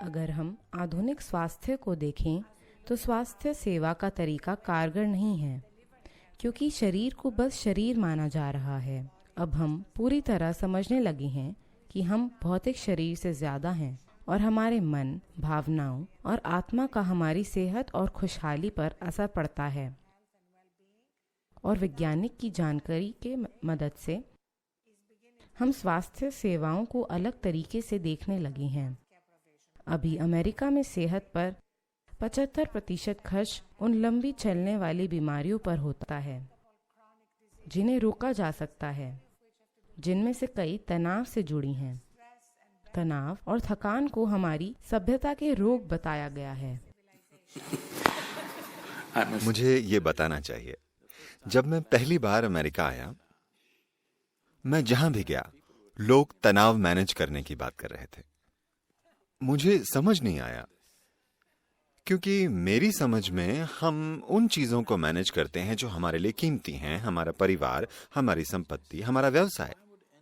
अगर हम आधुनिक स्वास्थ्य को देखें तो स्वास्थ्य सेवा का तरीका कारगर नहीं है, क्योंकि शरीर को बस शरीर माना जा रहा है। अब हम पूरी तरह समझने लगे हैं कि हम भौतिक शरीर से ज़्यादा हैं और हमारे मन, भावनाओं और आत्मा का हमारी सेहत और खुशहाली पर असर पड़ता है। और वैज्ञानिक की जानकारी के मदद से हम स्वास्थ्य सेवाओं को अलग तरीके से देखने लगे हैं। अभी अमेरिका में सेहत पर 75% खर्च उन लंबी चलने वाली बीमारियों पर होता है जिन्हें रोका जा सकता है, जिनमें से कई तनाव से जुड़ी हैं। तनाव और थकान को हमारी सभ्यता के रोग बताया गया है। मुझे ये बताना चाहिए, जब मैं पहली बार अमेरिका आया, मैं जहां भी गया लोग तनाव मैनेज करने की बात कर रहे थे। मुझे समझ नहीं आया, क्योंकि मेरी समझ में हम उन चीजों को मैनेज करते हैं जो हमारे लिए कीमती हैं, हमारा परिवार, हमारी संपत्ति, हमारा व्यवसाय।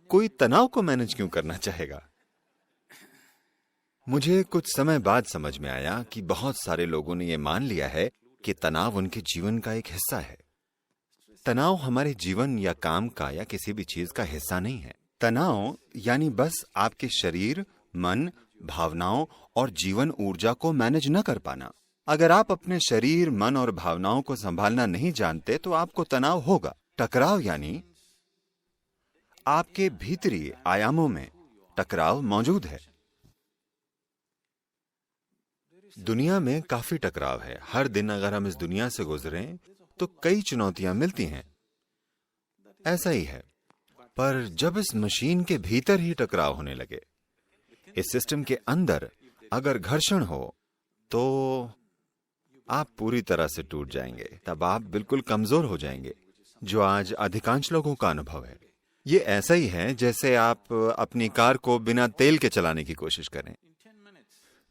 कोई तनाव को मैनेज क्यों करना चाहेगा? मुझे कुछ समय बाद समझ में आया कि बहुत सारे लोगों ने यह मान लिया है कि तनाव उनके जीवन का एक हिस्सा है। तनाव हमारे जीवन या काम का या किसी भी चीज का हिस्सा नहीं है। तनाव यानी बस आपके शरीर, मन, भावनाओं और जीवन ऊर्जा को मैनेज न कर पाना। अगर आप अपने शरीर, मन और भावनाओं को संभालना नहीं जानते तो आपको तनाव होगा। टकराव यानी आपके भीतरी आयामों में टकराव मौजूद है। दुनिया में काफी टकराव है। हर दिन अगर हम इस दुनिया से गुजरें तो कई चुनौतियां मिलती हैं। ऐसा ही है, पर जब इस मशीन के भीतर ही टकराव होने लगे, इस सिस्टम के अंदर अगर घर्षण हो तो आप पूरी तरह से टूट जाएंगे। तब आप बिल्कुल कमजोर हो जाएंगे, जो आज अधिकांश लोगों का अनुभव है। ये ऐसा ही है जैसे आप अपनी कार को बिना तेल के चलाने की कोशिश करें।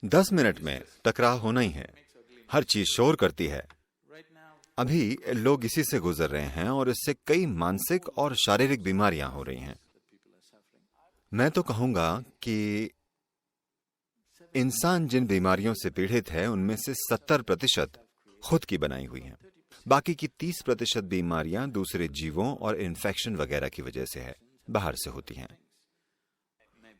10 मिनट में टकराव होना ही है। हर चीज शोर करती है। अभी लोग इसी से गुजर रहे हैं और इससे कई मानसिक और शारीरिक बीमारियां हो रही हैं। मैं तो कहूंगा कि इंसान जिन बीमारियों से पीड़ित है उनमें से 70% खुद की बनाई हुई हैं। बाकी की 30% बीमारियां दूसरे जीवों और इन्फेक्शन वगैरह की वजह से है, बाहर से होती हैं।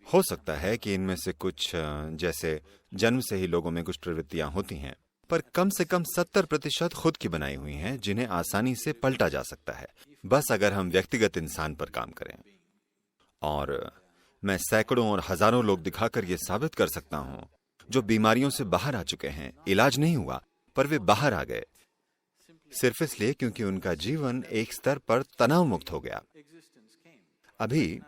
हो सकता है कि इनमें से कुछ, जैसे जन्म से ही लोगों में कुछ प्रवृत्तियां होती हैं, पर कम से कम 70% खुद की बनाई हुई हैं, जिन्हें आसानी से पलटा जा सकता है, बस अगर हम व्यक्तिगत इंसान पर काम करें। और मैं सैकड़ों और हजारों लोग दिखाकर यह साबित कर सकता हूं जो बीमारियों से बाहर आ चुके हैं। इलाज नहीं हुआ, पर वे बाहर आ गए, सिर्फ इसलिए क्योंकि उनका जीवन एक स्तर पर तनाव मुक्त हो गया। अभी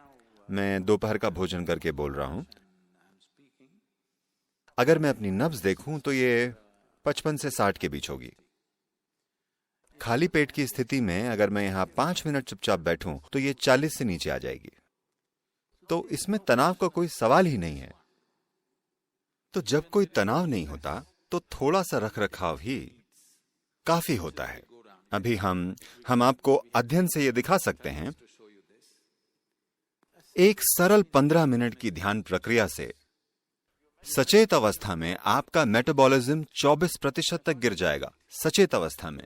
मैं दोपहर का भोजन करके बोल रहा हूं। अगर मैं अपनी नब्ज देखूं तो ये 55 से 60 के बीच होगी। खाली पेट की स्थिति में अगर मैं यहां 5 मिनट चुपचाप बैठूं तो ये 40 से नीचे आ जाएगी। तो इसमें तनाव का कोई सवाल ही नहीं है। तो जब कोई तनाव नहीं होता तो थोड़ा सा रखरखाव ही काफी होता है। अभी हम आपको अध्ययन से यह दिखा सकते हैं। एक सरल 15 मिनट की ध्यान प्रक्रिया से सचेत अवस्था में आपका मेटाबॉलिज्म 24% तक गिर जाएगा। सचेत अवस्था में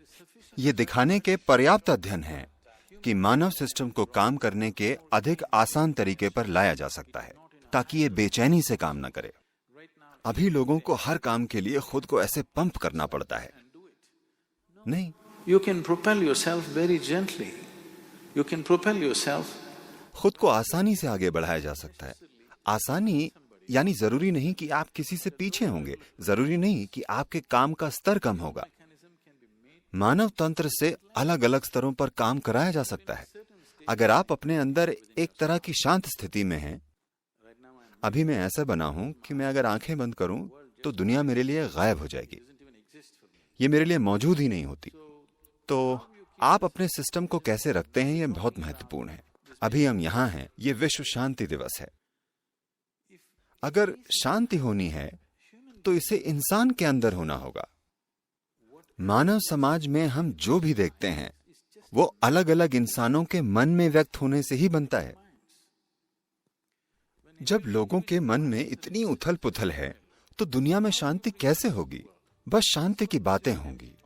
यह दिखाने के पर्याप्त अध्ययन है कि मानव सिस्टम को काम करने के अधिक आसान तरीके पर लाया जा सकता है ताकि ये बेचैनी से काम न करे। अभी लोगों को हर काम के लिए खुद को ऐसे पंप करना पड़ता है। नहीं, You can propel yourself very gently. You can propel yourself. खुद को आसानी से आगे बढ़ाया जा सकता है। आसानी यानी जरूरी नहीं कि आप किसी से पीछे होंगे, जरूरी नहीं कि आपके काम का स्तर कम होगा। मानव तंत्र से अलग अलग स्तरों पर काम कराया जा सकता है। अगर आप अपने अंदर एक तरह की शांत स्थिति में हैं, अभी मैं ऐसा बना हूं कि मैं अगर आंखें बंद करूं तो दुनिया मेरे लिए गायब हो जाएगी, ये मेरे लिए मौजूद ही नहीं होती। तो आप अपने सिस्टम को कैसे रखते हैं, यह बहुत महत्वपूर्ण है। अभी हम यहां हैं, ये विश्व शांति दिवस है। अगर शांति होनी है तो इसे इंसान के अंदर होना होगा। मानव समाज में हम जो भी देखते हैं वो अलग अलग इंसानों के मन में व्यक्त होने से ही बनता है। जब लोगों के मन में इतनी उथल पुथल है, तो दुनिया में शांति कैसे होगी? बस शांति की बातें होंगी।